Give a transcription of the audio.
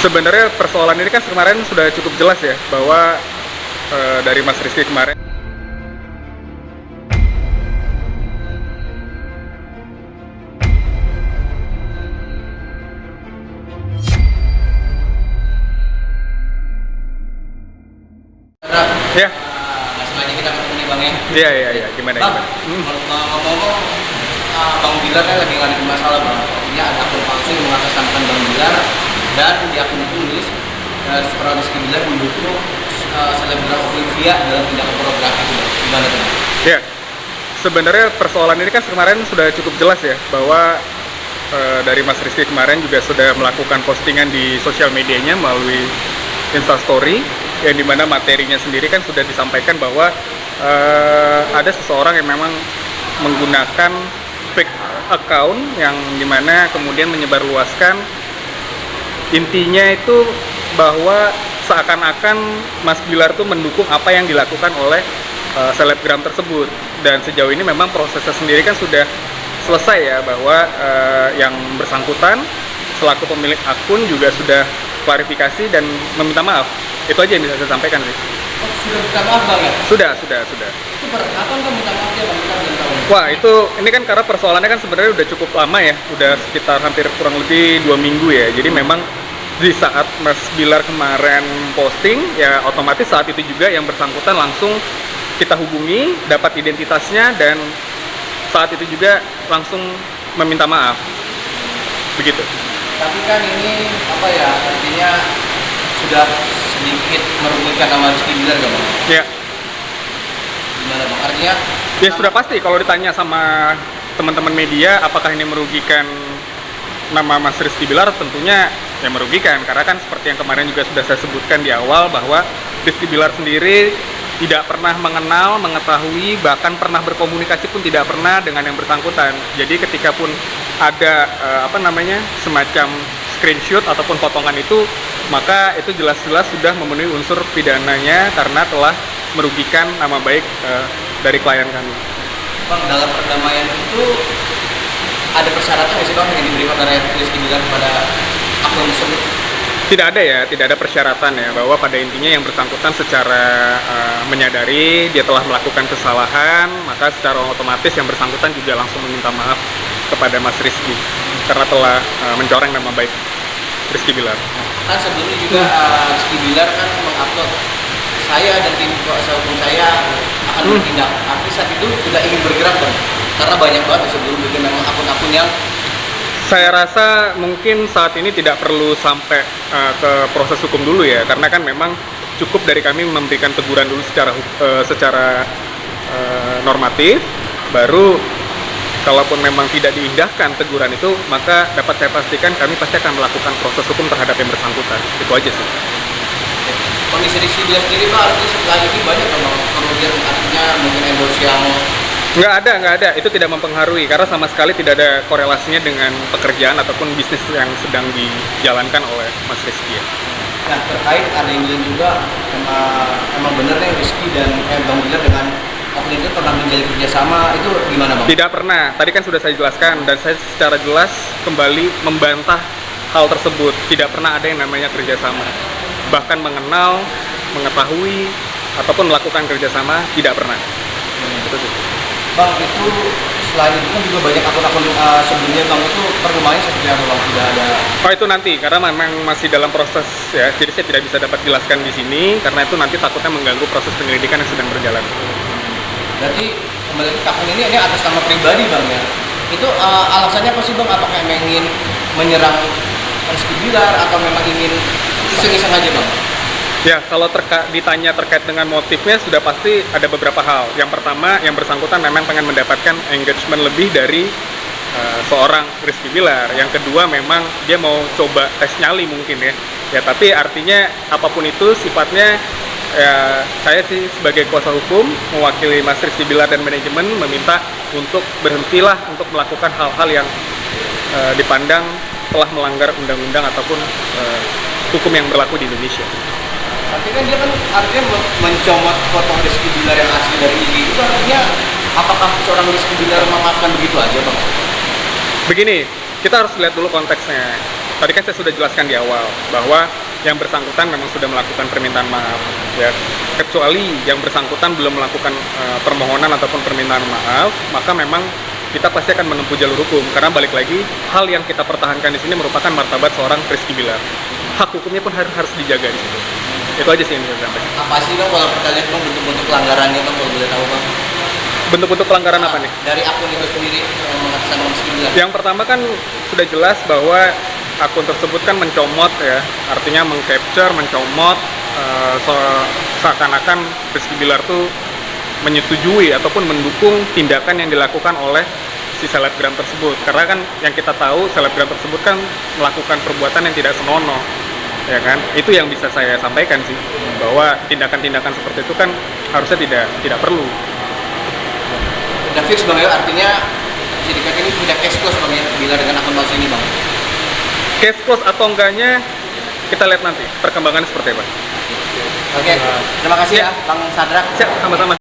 Sebenarnya persoalan ini kan kemarin sudah cukup jelas ya, bahwa dari Mas Rizky kemarin. Ya, Nggak sengaja kita ketemu nih Bang ya. iya, gimana? Bang, ngomong-ngomong, Bang Bilar kan lagi ngadepin masalah Bang. Artinya ada akun palsu yang mengatasnamakan Bang Bilar, dan di akun itu tulis seorang Rizky Bilar mendukung selebgram Olivia dalam tindakan pornografi itu Bang. Gimana tuh? Ya, sebenarnya persoalan ini kan kemarin sudah cukup jelas ya, bahwa dari Mas Rizky kemarin juga sudah melakukan postingan di sosial medianya melalui Instastory, yang dimana materinya sendiri kan sudah disampaikan bahwa ada seseorang yang memang menggunakan fake account yang dimana kemudian menyebarluaskan, intinya itu bahwa seakan-akan Mas Bilar tuh mendukung apa yang dilakukan oleh selebgram tersebut. Dan sejauh ini memang prosesnya sendiri kan sudah selesai ya, bahwa yang bersangkutan selaku pemilik akun juga sudah klarifikasi dan meminta maaf. Itu aja yang bisa saya sampaikan sih. Oh, sudah minta maaf Bang ya? Sudah. Itu kapan Bang minta maafnya Bang? Kita belum tahu. Wah, ini kan karena persoalannya kan sebenarnya udah cukup lama ya, udah sekitar hampir kurang lebih 2 minggu ya. Jadi memang di saat Mas Bilar kemarin posting, ya otomatis saat itu juga yang bersangkutan langsung kita hubungi, dapat identitasnya, dan saat itu juga langsung meminta maaf. Begitu. Tapi kan ini apa ya, artinya sudah sedikit merugikan nama Rizky Bilar gak Bang? Ya. Gimana Bang? Artinya Ya sudah pasti kalau ditanya sama teman-teman media apakah ini merugikan nama Mas Rizky Bilar, tentunya ya merugikan, karena kan seperti yang kemarin juga sudah saya sebutkan di awal, bahwa Rizky Bilar sendiri tidak pernah mengenal, mengetahui, bahkan pernah berkomunikasi pun tidak pernah dengan yang bersangkutan. Jadi ketika pun ada semacam screenshot ataupun potongan itu, maka itu jelas-jelas sudah memenuhi unsur pidananya karena telah merugikan nama baik dari klien kami. Bang, dalam perdamaian itu ada persyaratan nggak sih Bang yang diberikan oleh Rizky Bilar kepada akun tersebut? Tidak ada persyaratan ya, bahwa pada intinya yang bersangkutan secara menyadari dia telah melakukan kesalahan, maka secara otomatis yang bersangkutan juga langsung meminta maaf kepada Mas Rizky karena telah mencoreng nama baik Rizky Bilar. Kan sebelumnya juga Rizky Bilar kan mengupload, saya dan tim kuasa hukum saya akan bertindak. Tapi saat itu sudah ingin bergerak Bang, karena banyak banget sebelum bikin memang akun-akun yang saya rasa mungkin saat ini tidak perlu sampai ke proses hukum dulu ya, karena kan memang cukup dari kami memberikan teguran dulu secara normatif, baru kalaupun memang tidak diindahkan teguran itu, maka dapat saya pastikan kami pasti akan melakukan proses hukum terhadap yang bersangkutan. Itu aja sih. kondisi Rizky Bilar sendiri Bang, artinya setelah ini banyak Bang kemudian artinya mungkin endorse yang Nggak ada. Itu tidak mempengaruhi, karena sama sekali tidak ada korelasinya dengan pekerjaan ataupun bisnis yang sedang dijalankan oleh Mas Rizky. Nah, terkait ada yang bilang juga emang bener nih Rizky dan Bang Bilar dengan akun itu pernah menjalin kerjasama, itu gimana Bang? Tidak pernah. Tadi kan sudah saya jelaskan, dan saya secara jelas kembali membantah hal tersebut. Tidak pernah ada yang namanya kerjasama. Bahkan mengenal, mengetahui, ataupun melakukan kerjasama, tidak pernah. Itu sih. Bang, itu selain itu kan juga banyak akun-akun sebelumnya Bang itu perlumayan seperti apa Bang? Sudah ada? Oh, itu nanti, karena memang masih dalam proses ya, jadi saya tidak bisa dapat jelaskan di sini, karena itu nanti takutnya mengganggu proses penyelidikan yang sedang berjalan. Berarti kembali ke akun ini atas nama pribadi Bang ya? Itu alasannya apa sih Bang? Apakah memang ingin menyerang Rizky Bilar atau memang ingin iseng-iseng aja Bang? Ya, kalau ditanya terkait dengan motifnya, sudah pasti ada beberapa hal. Yang pertama, yang bersangkutan memang pengen mendapatkan engagement lebih dari seorang Rizky Bilar. Yang kedua, memang dia mau coba tes nyali mungkin ya. Ya, tapi artinya apapun itu sifatnya, ya saya sih sebagai kuasa hukum mewakili Mas Rizky Bilar dan manajemen meminta untuk berhentilah untuk melakukan hal-hal yang dipandang telah melanggar undang-undang ataupun hukum yang berlaku di Indonesia. Tapi kan dia kan artinya mencomot foto Rizky Bilar yang asli dari IG, itu artinya apakah seorang Rizky Bilar memaafkan begitu aja Bang? Begini, kita harus lihat dulu konteksnya. tadi kan saya sudah jelaskan di awal bahwa yang bersangkutan memang sudah melakukan permintaan maaf, ya. Kecuali yang bersangkutan belum melakukan permohonan ataupun permintaan maaf, maka memang kita pasti akan menempuh jalur hukum. Karena balik lagi, hal yang kita pertahankan di sini merupakan martabat seorang Rizky Bilar. Hak hukumnya pun harus dijaga di situ. Itu aja sih yang bisa saya sampaikan. Apa sih Bang kalau kita lihat Bang bentuk-bentuk pelanggarannya Bang, kalau boleh tahu Bang? Bentuk-bentuk pelanggaran apa nih? Dari akun itu sendiri mengatasnamakan Rizky Bilar. Yang pertama kan sudah jelas bahwa akun tersebut kan mencomot ya, artinya mengcapture, mencomot seakan-akan Rizky Bilar tuh menyetujui ataupun mendukung tindakan yang dilakukan oleh si selebgram tersebut. Karena kan yang kita tahu selebgram tersebut kan melakukan perbuatan yang tidak senonoh, ya kan? Itu yang bisa saya sampaikan sih, bahwa tindakan-tindakan seperti itu kan harusnya tidak perlu. Udah fix Bang ya, artinya bisa dikatakan ini sudah case close Bang ya, bila dengan akun palsu ini Bang. Case close atau enggaknya kita lihat nanti perkembangannya seperti apa. Oke, terima kasih ya Bang Sadrak. Siap, sama-sama.